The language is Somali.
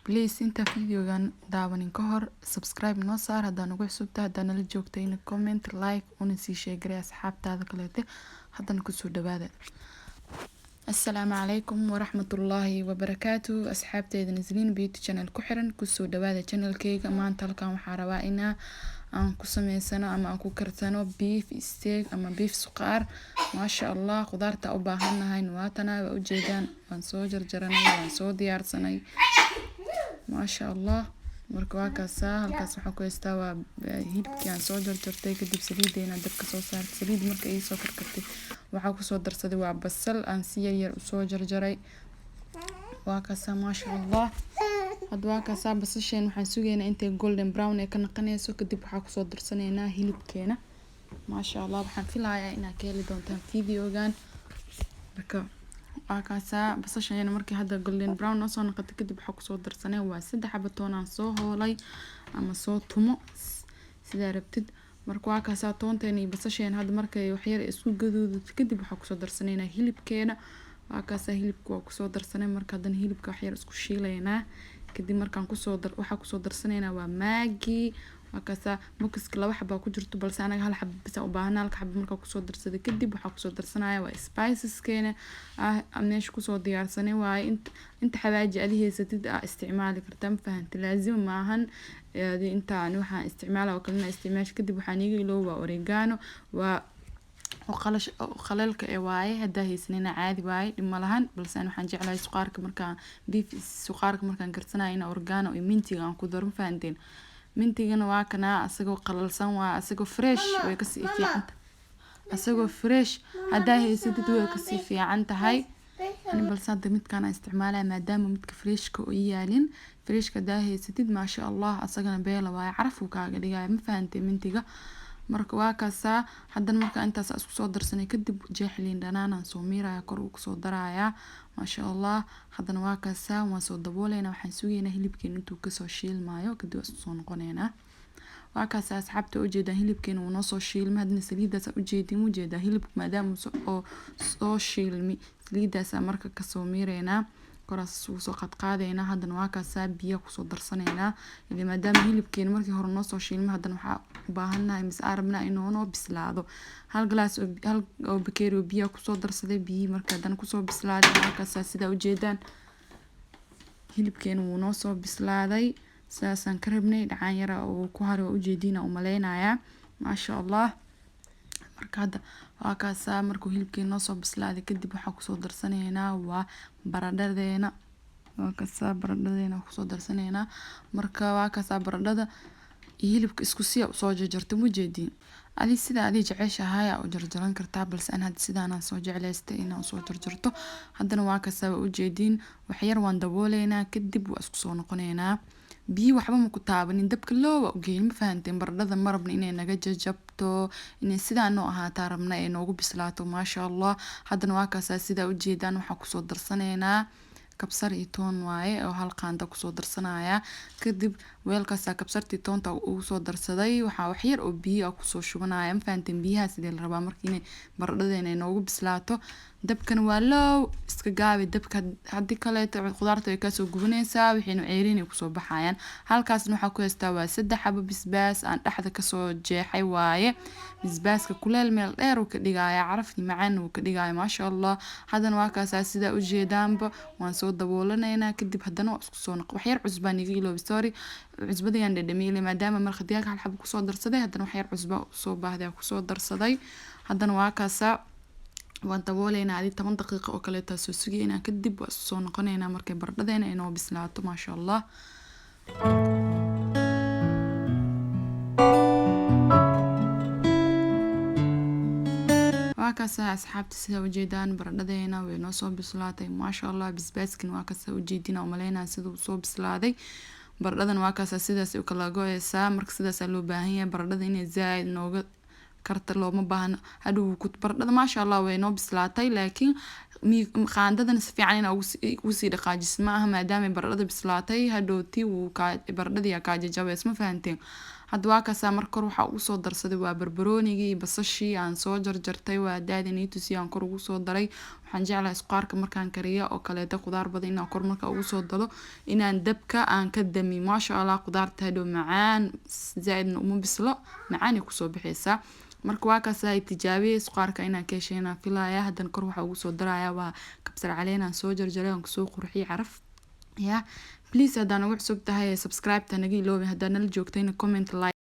please inta videogan daawanin ka hor subscribe noo saar haddaan ugu cusubta haddaan nala joogtayna comment like una sii sheegay asxaabtaada kaleete haddana kusoo dhawaada. السلام عليكم ورحمة الله وبركاته أصحابتي نزلين بيوتي channel كحرن كسو دوادا channel كيغا ما انتالكا وحاربا إنا aan ku sameysano ama aan ku karsano beef steak ama beef suqaar ma sha Allah qudaarta u baahanahay waatana waa u jeedaan waan soo jarjaranay waan soo diyaarsanay ma sha Allah marka waa kaasa halkaas waxa ku haystaa waa hilibkii aan soo jarjartay kadib saliideena dabka soo saartay saliid marka ay soo karkartay waxa ku soo darsaday waa basal aan si yar u soo jarjaray waa kaasa ma sha Allah hadwa ka basasheen waxaan sugeynaa intay golden brown ay ka naqanayso kadib waxa ku soo darsaneynaa hilibkeena ma sha Allah waxaan filayaa inaad ka heli doontaan videogan marka akaasa basasheen markii hadda golden brown soo noqotay kadib waxa ku soo darsanay waa 3 xabo toon aan soo hoolay ama soo tumo sida rabtid marka waa kaasa toonteena iyo basasheen hadda markay wax yar isku gaduudo kadib waxa ku soo darsaneynaa hilibkeena waa kaasa hilibku waa ku soo darsanay marka hadan hilibka wax yar isku shiileynaa kadib markaan waxa ku soo darsaneynaa waa Maggi waa kaasa boxka 2 xabo ku jirto balse anaga hal xabo bis u baahnaa hal xabo marka ku soo darsaday kadib waxa ku soo darsanaya waa spices keena meesha ku soo diyaarsanay waa inta xawaaji aad haysatid isticmaali kartaa ma fahanti laazim ma ahan inta aan waxa isticmaala oo kalena isticmaash kadib waxaan iga ilooba oregano waa وخلالك واي هدا هيسنينا عادي واي لما لهن بلس أنا حنجي على سقارك مركان بيف سقارك مركان كرسنا هنا أورجانو ومنتي عن كدرم فاندين منتي جنا واكنا أسقو قلل سوا أسقو فريش ويكسي في عنت أسقو فريش هدا هيسدد ويكسي في عنت هاي أنا بلس هذا مت كان استعماله ما دام مت فريش كويالين فريش كدا هيسدد ما شاء الله أسقنا بيلا واي عرفوا كاجدي ما فهمتي منتيجا marka waa kaasa hadan marka intaas isku soo darsanay kadib jeexliin dhanaan soo miiraya kor u soo daraya ma sha Allah hadan waa kaasa waan soo dabooleynaa waxaan sugeynaa hilibkeen intuu ka soo shiilmaayo kadib soo noqoneena waa kaasa asxaabta u jeeda hilibkeen uu noo soo shiilmay hadna saliidaas u jeedin hilibka maadaama oo soo shiilmi saliidaas marka ka soo miireena koraas soo qadqaadayna hadan waa kaasa biyo ku soo darsaneena ilaa maadaama hilibkeen markii hore noo soo shiilmay hadan waxa u baahanahay mis arabna inuu noo bislaado hal glass oo bakeeri biyo ku soo darsaday biyo marka hadan ku soo bislaaday waa kaasa sida u jeedaan hilibkeen uu noo soo bislaaday saasan ka rabnay dhacaan yar oo ku haro u jeedina u maleynaya ma sha Allah marka hada waa kaasa markuu hilibkeen noo soo bislaaday kadib waxa ku soo darsaneynaa waa baradhadeena waa kaasa baradhadeena ku soo darsaneynaa marka waa kaasa baradhada hilibka isku si soo jarjarto mu jeedin ali sida ali jeceshahay oo jarjaran kartaa balse aan had sidaan soo jecleystay inaan soo jarjarto hadana waa kaasa u jeedin wax yar waan dabooleynaa kadib waa isku soo noqoneynaa biyo waxba ma ku taabanin dabka loo ogeyn ma fahanteen baradhada marabna inay naga jajabto inay sidaan noo ahaataa rabna ay noogu bislaato ma sha Allah hadana waa kaasa sida u jeedaan waxa ku soo darsaneynaa kabsar iyo toon waaye oo hal qaanda ku soo darsanaya kadib weelkaas kabsartii toonta uu soo darsaday waxa wax yar oo biyo ku soo shubanaya ma fahanteen biyaha sidii la rabaa markii baradhadeena ay noogu bislaato dabkan waa low iska gaabi dabka hadii kale qudaarta ay ka soo gubanaysaa wixii ceeriin ku soo baxayaan halkaasna waxa ku haystaa waa 3 xabo bisbaas aan dhaxda ka soo jeexay waaye bisbaaska kuleel meel dheer uu ka dhigaya carafni macaan uu ka dhigaya ma sha Allah hadan waa kaasa sida u jeedaanba waan soo daboolanayna kadib hadana isku soo noqo wax yar cusbaan iga iloobi sorry cusbada yaan dhadhamiyay maadaama marka diyaarka hal xabo ku soo darsaday hadana wax yar cusba soo baahday ku soo darsaday hadana waa kaasa waan dabooleynaa 10 daqiiqo oo kale taasoo sugeynaa kadib waa soo noqoneynaa markay baradhadeena ay noo bislaato ma sha Allah waa kaasa asxaabta sida u jeedaan baradhadeena way noo soo bislaatay ma sha Allah bisbaaskin waa kaasa u jeedina oo maleynaa sida uu soo bislaaday baradhadan waa kaasa sidaas u kala go'aysaa marka sidaas loo baahan yahay baradhada inay zaid nooga karta looma baahna haduu ku baradhada ma sha Allah way noo bislaatay laakiin qaandadan si fiican inaa ugu sii dhaqaajis ma aha maadaama baradhada bislaatay hadhooti uu ka baradhadii ka jajabeys ma fahanteen hadda waa kaasa marka kor waxa ugu soo darsaday waa barbaroonigii basashii aan soo jarjartay waa daadiniitus aan kor ugu soo daray waxaan jeclahay isqaarka markaan kariyo oo kale khudaar badan inaan kor marka ugu soo dalo inaan dabka aan ka dami maasha Allah khudaarta hadhow macaan zaaidna uma bislo macaan ku soo bixaysaa marka waa kaas ay tijaabiyay isqaarka inaan ka hesheena filaya hadan kor waxa ugu soo daraya waa kabsar caleen aan soo jarjaray aan ku soo qurxiyay caraf ya please hadaan ugu cusub tahay subscribe ta naga iloobi hadaan la joogtayna comment like